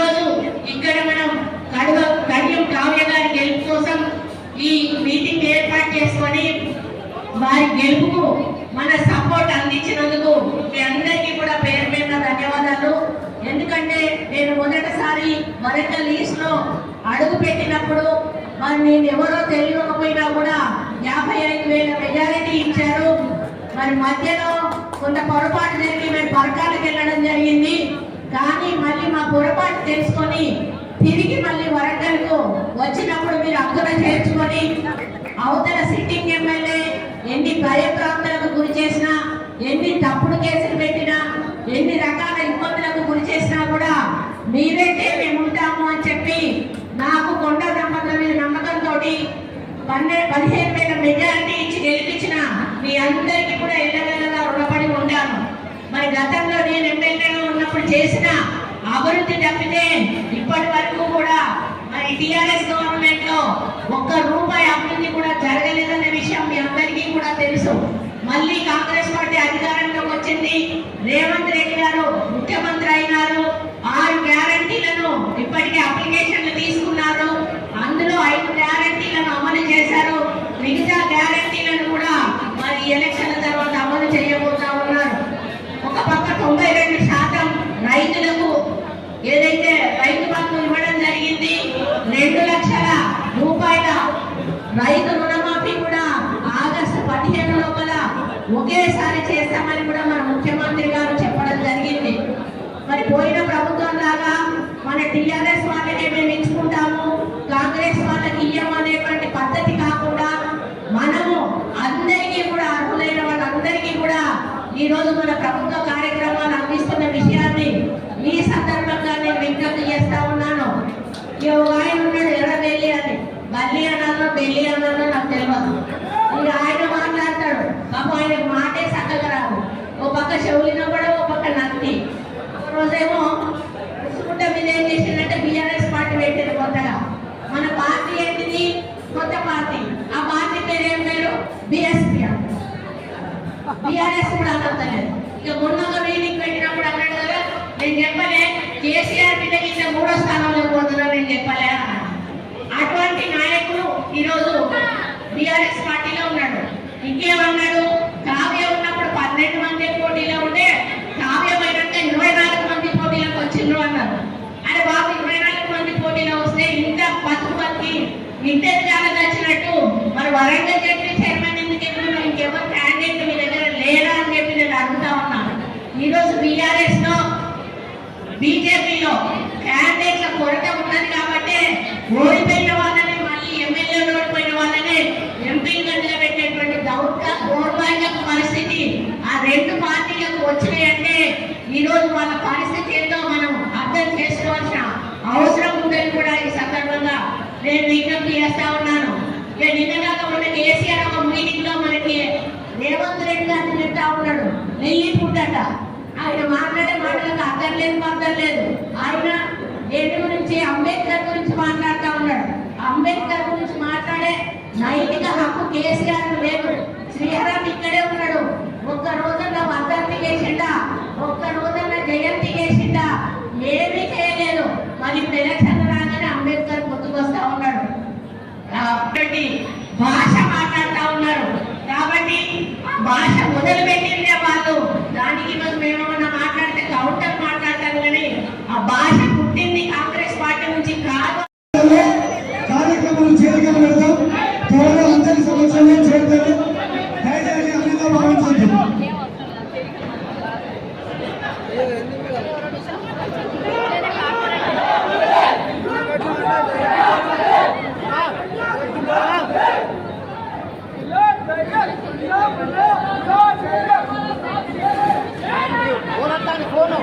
ఈరోజు ఇక్కడ మనం కడియం కావ్య గారి గెలుపు కోసం ఈ మీటింగ్ ఏర్పాటు చేసుకొని వారి గెలుపుకు మన సపోర్ట్ అందించినందుకు మీ అందరికీ కూడా పేరు పేరున ధన్యవాదాలు. ఎందుకంటే నేను మొదటిసారి వరంగల్ ఈస్ట్ లో అడుగు పెట్టినప్పుడు మరి నేను ఎవరో తెలియకపోయినా కూడా 55,000 మెజారిటీ ఇచ్చారు. మరి మధ్యలో కొంత పొరపాటు జరిగి మేము పరకాలకు వెళ్ళడం జరిగింది. కానీ మళ్ళీ మా పొరపాటు తెలుసుకొని తిరిగి మళ్ళీ వరంగల్కు వచ్చినప్పుడు మీరు అక్కున చేర్చుకొని అవతల సిట్టింగ్ ఎమ్మెల్యే ఎన్ని భయప్రాంతాలకు గురి చేసినా, ఎన్ని తప్పుడు కేసులు పెట్టినా, ఎన్ని రకాల ఇబ్బందులకు గురి చేసినా కూడా మీరైతే మేము ఉంటాము అని చెప్పి నాకు కొండ నమ్మకంతో 15,000 మెజారిటీ ఇచ్చి గెలిపించిన మీ అందరికీ కూడా ఎల్లవేళలా రుణపడి ఉంటాను. మరి గతంలో నేను ఎమ్మెల్యేగా ఉన్నప్పుడు చేసిన అభివృద్ధి తప్పితే ఇప్పటి వరకు కూడా మరి టిఆర్ఎస్ గవర్నమెంట్ లో ₹1 అభివృద్ధి కూడా జరగలేదనే విషయం మీ అందరికీ కూడా తెలుసు. మళ్ళీ కాంగ్రెస్ పార్టీ అధికారంలోకి వచ్చింది. రేవంత్ రెడ్డి గారు ముఖ్యమంత్రి అయినారు. 6 గ్యారంటీలను ఇప్పటికే అప్లికేషన్లు తీసుకున్నారు. అందులో 5 గ్యారంటీలను అమలు చేశారు. మిగతా గ్యారంటీలను కూడా మరి ఎలక్షన్ల తర్వాత అమలు చేయబోతా ఉన్నారు. ఒక పక్క 92% రైతులకు ఏదైతే రైతు బంధు ఇవ్వడం జరిగింది. 2 లక్షల రూపాయల రైతు రుణమాఫీ కూడా ఆగస్టు 15 లోపల ఒకేసారి చేస్తామని కూడా మన ముఖ్యమంత్రి గారు చెప్పడం జరిగింది. మరి పోయిన ప్రభుత్వం లాగా మన టిఆర్ఎస్ వాళ్ళకే మేము ఇచ్చుకుంటాము, కాంగ్రెస్ వాళ్ళకి ఇయ్యము అనేటువంటి పద్ధతి కాకుండా మనము అందరికీ కూడా అర్హులైన వాళ్ళందరికీ కూడా ఈ రోజు మన ప్రభుత్వ కార్యక్రమాలు అందిస్తున్న విషయాన్ని ఈ సందర్భంగా నేను విజ్ఞప్తి చేస్తా ఉన్నాను. ఆయన ఉన్నాడు ఎర్రబెల్లి అని, బల్లి అన్నానో బెల్లి అన్నానో నాకు తెలియదు. ఇక ఆయన మాట్లాడతాడు, పాపం ఆయనకు మాటే చక్కగా రాదు. ఓ పక్క చెవులిన కూడా ఓ పక్క నత్తి. ఒక రోజేమో సుకుంట మీద ఏం చేసిందంటే బిఆర్ఎస్ పార్టీ పెట్టింది కొత్తగా. మన పార్టీ ఏంటిది? కొత్త పార్టీ. ఆ పార్టీ పేరు ఏం పేరు? బిఎస్పీ. బిఆర్ఎస్ కూడా అనలేదు. ఇక మొన్న మీటింగ్ పెట్టినప్పుడు అన్నాడు కదా, నేను చెప్పలే కేసీఆర్ మీద కింద 3వ స్థానంలో పోతున్నా, నేను చెప్పలే అన్నాడు. అటువంటి నాయకుడు ఈరోజు బిఆర్ఎస్ పార్టీలో ఉన్నాడు. ఇంకేమన్నాడు? కావ్య ఉన్నప్పుడు 12 మంది పోటీలో ఉంటే కావ్యమైనాక 24 మంది పోటీలకు వచ్చిండ్రు అన్నారు. అరే బాబు, 24 మంది పోటీలో వస్తే ఇంకా 10 మంది ఇంటెలిజాల వచ్చినట్టు మరి వరంగల్ జడ్పీ చైర్మన్ ఎందుకు ఎప్పుడు ఇంకెవరు క్యాండిడేట్ మీ దగ్గర లేరా అని చెప్పి నేను అడుగుతా ఉన్నాను. ఈరోజు బీఆర్ఎస్ లో బీజేపీలో క్యాండిడేట్ల కొరత ఉన్నది కాబట్టి ఓడిపోయిన వాళ్ళని మళ్ళీ ఎమ్మెల్యేలు ఓడిపోయిన వాళ్ళని ఎంపీలుగా నిలబెట్టేటువంటి దౌర్భాగ్య పరిస్థితి ఆ 2 పార్టీలకు వచ్చినాయంటే ఈరోజు వాళ్ళ పరిస్థితి ఏంటో మనం అర్థం చేసుకోవాల్సిన అవసరం ఉందని కూడా ఈ సందర్భంగా నేను విజ్ఞప్తి చేస్తా ఉన్నాను. ఇక నిన్నగాక ఉన్న కేసీఆర్ ఒక మీటింగ్ లో మనకి రేవంత్ రెడ్డి గారిని చెప్తా ఉన్నాడు, నెల్లి పుట్టట. ఆయన మాట్లాడే మాటలకు అర్థం లేదు. ఆయన దేని గురించి? అంబేద్కర్ గురించి మాట్లాడుతూ ఉన్నాడు. అంబేద్కర్ గురించి మాట్లాడే నైతిక హక్కు కేసీఆర్ లేదు. శ్రీహరామ్ ఇక్కడే ఉన్నాడు. ఒక్క రోజున వర్ధంతి చేసిండా, ఒక్క రోజున జయంతి చేసిండా? ఏమీ చేయలేదు. మరి ఎలక్షన్ రాగానే అంబేద్కర్ గుర్తుకొస్తా ఉన్నాడు. భాష మాట్లాడుతూ ఉన్నారు. కాబట్టి భాష మొదలుపెట్టిందే వాళ్ళు. దానికి మేమేమన్నా మాట్లాడితే కౌంటర్ మాట్లాడతారు కానీ ఆ భాష పుట్టింది కాంగ్రెస్ పార్టీ నుంచి కాదు. కార్యక్రమాలు చేరికలు పెడతాం. త్వరగా అందరి సమస్యలే చేరుతారు. దయచేసి అన్నిగా భావించండి. ఫోను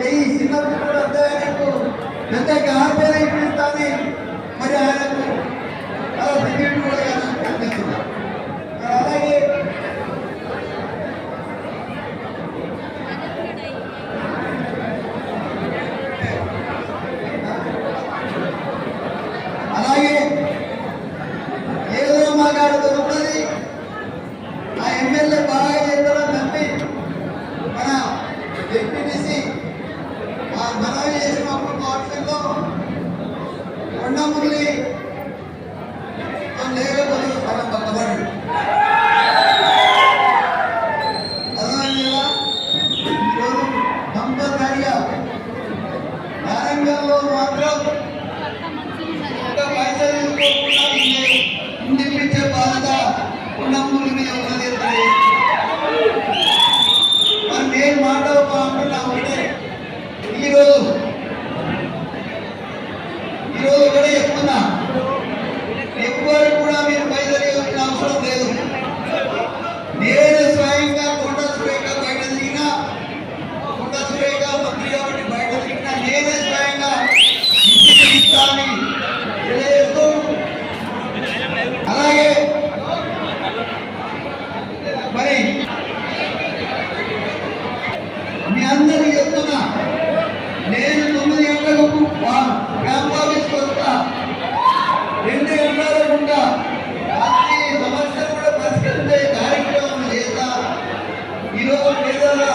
ఈ చిన్న పిల్లలు అందరికీ పెద్ద ఆర్పేద ఇప్పిస్తాను మరి ఆయనకు టికెట్ కూడా కనిపిస్తున్నారు. అలాగే అలాగే ఏదో మాట్లాడు దొరుకుతుంది. ఆ ఎమ్మెల్యే బాగా చేస్తారని నమ్మి మన డిప్యూటీసీ మనవి చేసినప్పుడు కౌన్సిల్లో కొండమురళి లేకపోతే స్థలం పక్కబడి అదేవిధంగా ఈరోజు కంపల్సరిగా నారంగంలో మాత్రం ఒక పైసలు తీసుకోకుండా ఇంటిపించే బాధ కొండమురళి మీద ఉన్నది. మరి నేను మాట్లాడుకుంటున్నా ఒకటే, ఈరోజు ఒకటే చెప్తున్నా, ఎవ్వరు కూడా మీరు పైసలు ఇవ్వాల్సిన అవసరం లేదు. నేను స్వయంగా కొండ సురేఖ బయట తిరిగినా, కొండ సురేఖ మంత్రి కాబట్టి బయట తిరిగినా నేనే స్వయంగా ఇంటికి ఇస్తానని తెలియజేస్తూ, అలాగే మరి మీ అందరికీ చెప్తున్నా, నేను 9 గంటలకు క్యాంప్ ఆఫీస్కి వస్తా, 2 గంటల గుండా అన్ని సమస్యలు కూడా పరిష్కరించే కార్యక్రమం చేస్తా. ఈరోజు పేదల